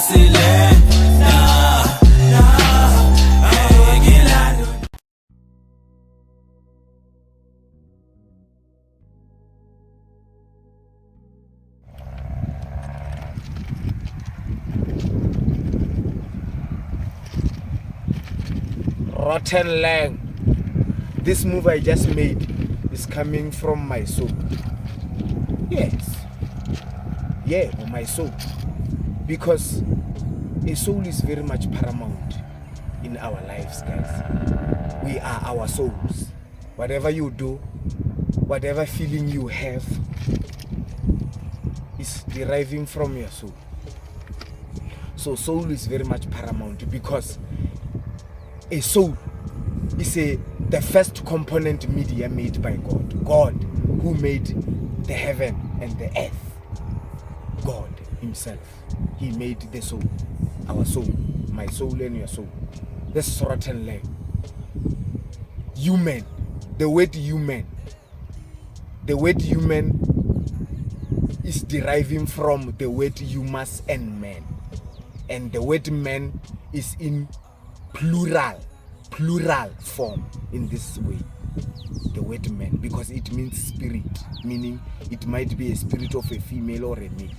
Rotten Lang. This move I just made is coming from my soul. Yes. Yeah, my soul. Because a soul is very much paramount in our lives, guys. We are our souls. Whatever you do, whatever feeling you have is deriving from your soul. So soul is very much paramount because a soul is the first component media made by God. God who made the heaven and the earth. God himself. He made the soul. Our soul. My soul and your soul. This is Rotten Lang. Human. The word human. The word human is deriving from the word humus and man. And the word man is in plural form in this way, the word man, because it means spirit, meaning it might be a spirit of a female or a male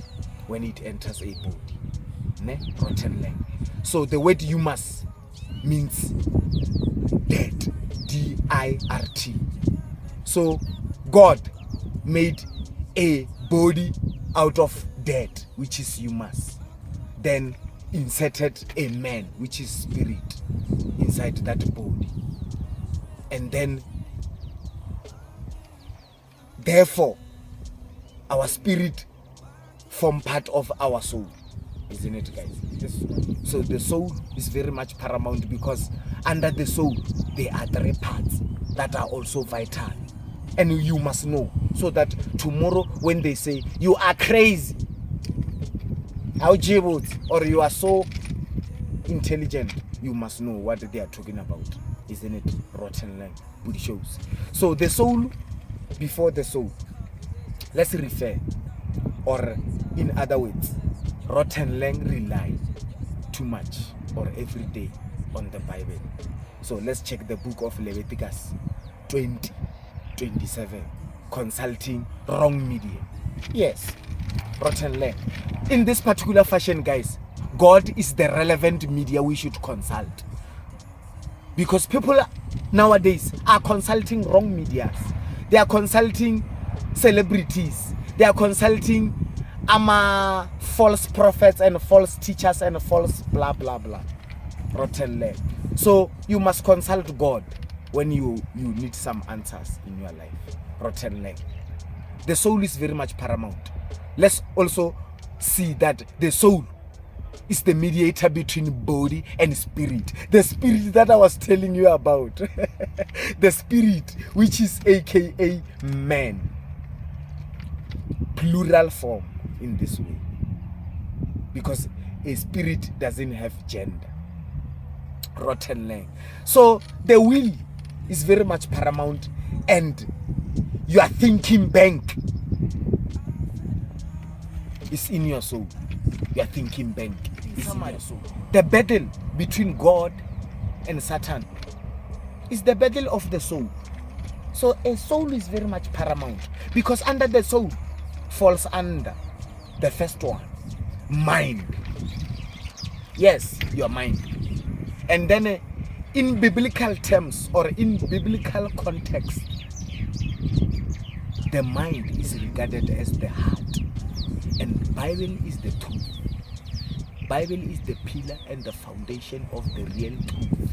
when it enters a body. Ne? Rotten Lang. So the word humus means dirt, D-I-R-T. So God made a body out of dirt, which is humus, then inserted a man, which is spirit, inside that body. And then therefore our spirit form part of our soul, isn't it, guys? So the soul is very much paramount because under the soul there are 3 parts that are also vital, and you must know, so that tomorrow when they say you are crazy, or you are so intelligent, you must know what they are talking about, isn't it? Rotten Lang, booty shows. So the soul before the soul, let's refer, or in other words, Rotten Lang rely too much or every day on the Bible. So let's check the book of Leviticus 20:27, consulting wrong media. Yes, Rotten Lang. In this particular fashion, guys, God is the relevant media we should consult, because people nowadays are consulting wrong medias. They are consulting celebrities. They are consulting false prophets and false teachers and false blah blah blah. Rotten Lang. So you must consult God when you need some answers in your life. Rotten Lang. The soul is very much paramount. Let's also see that the soul is the mediator between body and spirit. The spirit that I was telling you about. The spirit, which is aka man. Plural form in this way. Because a spirit doesn't have gender. Rotten Lang. So the will is very much paramount, and your thinking bank is in your soul. Your thinking bank is in your soul. The battle between God and Satan is the battle of the soul. So a soul is very much paramount, because under the soul falls under the first one, mind. Yes, your mind. And then in biblical terms or in biblical context, the mind is regarded as the heart, and Bible is the truth. Bible is the pillar and the foundation of the real truth.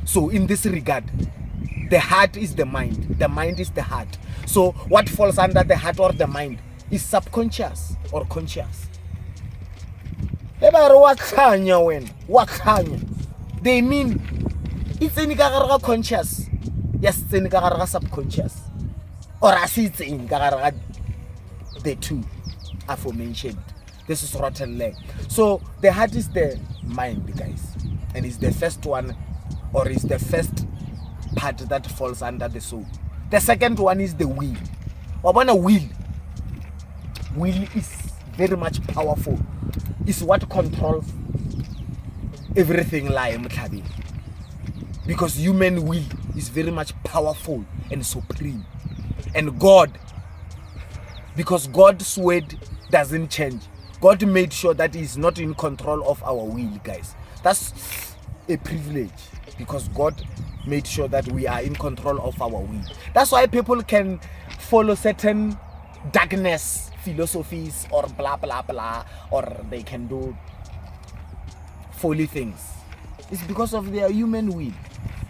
So in this regard, the heart is the mind is the heart. So what falls under the heart or the mind is subconscious or conscious. They mean it's in conscious, yes, it's in subconscious, or as it's in the two aforementioned. This is Rotten Lang. So the heart is the mind, guys, and it's the first one, or is the first part that falls under the soul. The second one is the will. Will is very much powerful. is what controls everything lie emhlabeni. Because human will is very much powerful and supreme. And God, because God's word doesn't change, God made sure that He's not in control of our will, guys. That's a privilege, because God made sure that we are in control of our will. That's why people can follow certain darkness philosophies or blah blah blah, or they can do folly things. It's because of their human will.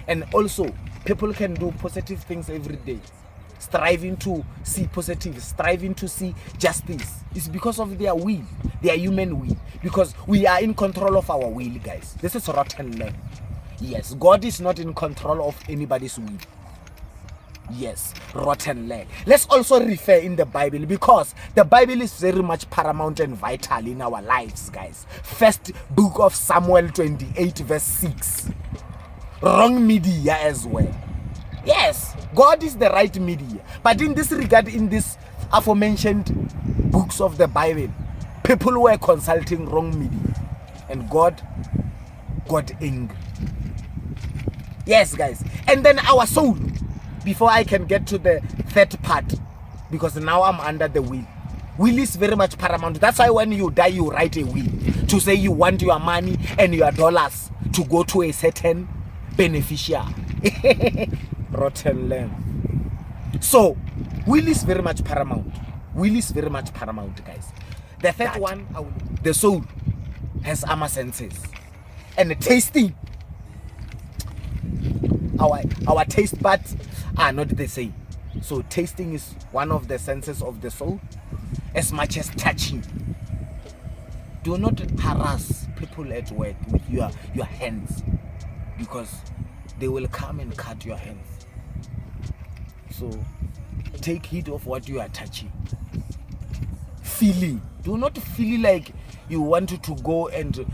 And also, people can do positive things every day, striving to see positive, striving to see justice. It's because of their will, their human will. Because we are in control of our will, guys. This is rotten land. Yes, God is not in control of anybody's will. Yes, rotten land. Let's also refer in the Bible, because the Bible is very much paramount and vital in our lives, guys. First book of Samuel 28 verse 6. Wrong media as well. Yes, God is the right media. But in this regard, in this aforementioned books of the Bible, people were consulting wrong media. And God got angry. Yes, guys. And then our soul, before I can get to the third part, because now I'm under the will. Will is very much paramount. That's why when you die, you write a will to say you want your money and your dollars to go to a certain beneficiary. Rotten lamb. So, will is very much paramount. Will is very much paramount, guys. The third one, the soul has our senses. And the tasting. Our taste buds are not the same. So tasting is one of the senses of the soul, as much as touching. Do not harass people at work with your hands, because they will come and cut your hands. So take heed of what you are touching. Feeling. Do not feel like you want to go and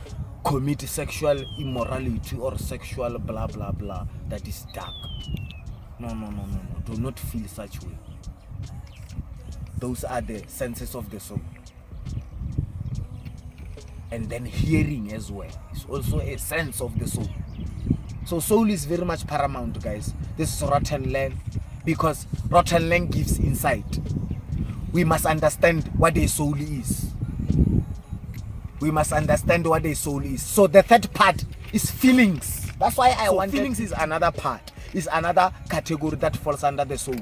commit sexual immorality or sexual blah blah blah. That is dark. No. Do not feel such way. Those are the senses of the soul. And then hearing as well. It's also a sense of the soul. So soul is very much paramount, guys. This is rotten land, because rotten land gives insight. We must understand what a soul is. We must understand what a soul is. So the third part is feelings. That's why I want feelings is another part. Is another category that falls under the soul.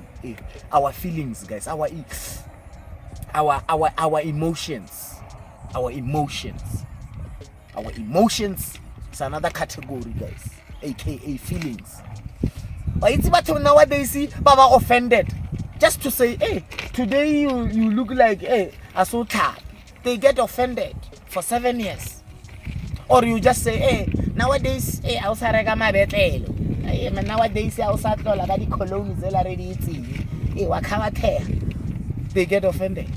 Our feelings, guys. Our emotions. Our emotions. Our emotions is another category, guys. AKA feelings. But it's about nowadays, see, Baba offended. Just to say, hey, today you look like, hey, Asota. They get offended for 7 years. Or you just say, hey, nowadays, hey, I also rega my betelo. Hey, man, nowadays, I also thought like the cologne is already eating. Hey, what can I care? They get offended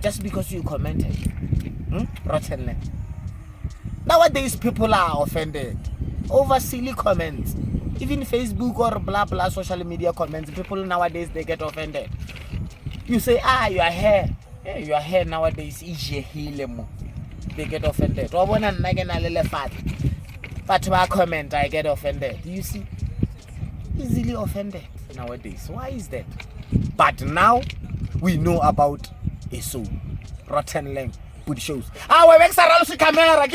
just because you commented. Rotten. Nowadays, people are offended over silly comments. Even Facebook or blah blah social media comments, people nowadays they get offended. You say, your hair. Yeah, your hair nowadays is hilemo. They get offended. But to comment, I get offended. You see? Easily offended nowadays. Why is that? But now we know about a soul. Rotten lamb. Good shows. We're camera.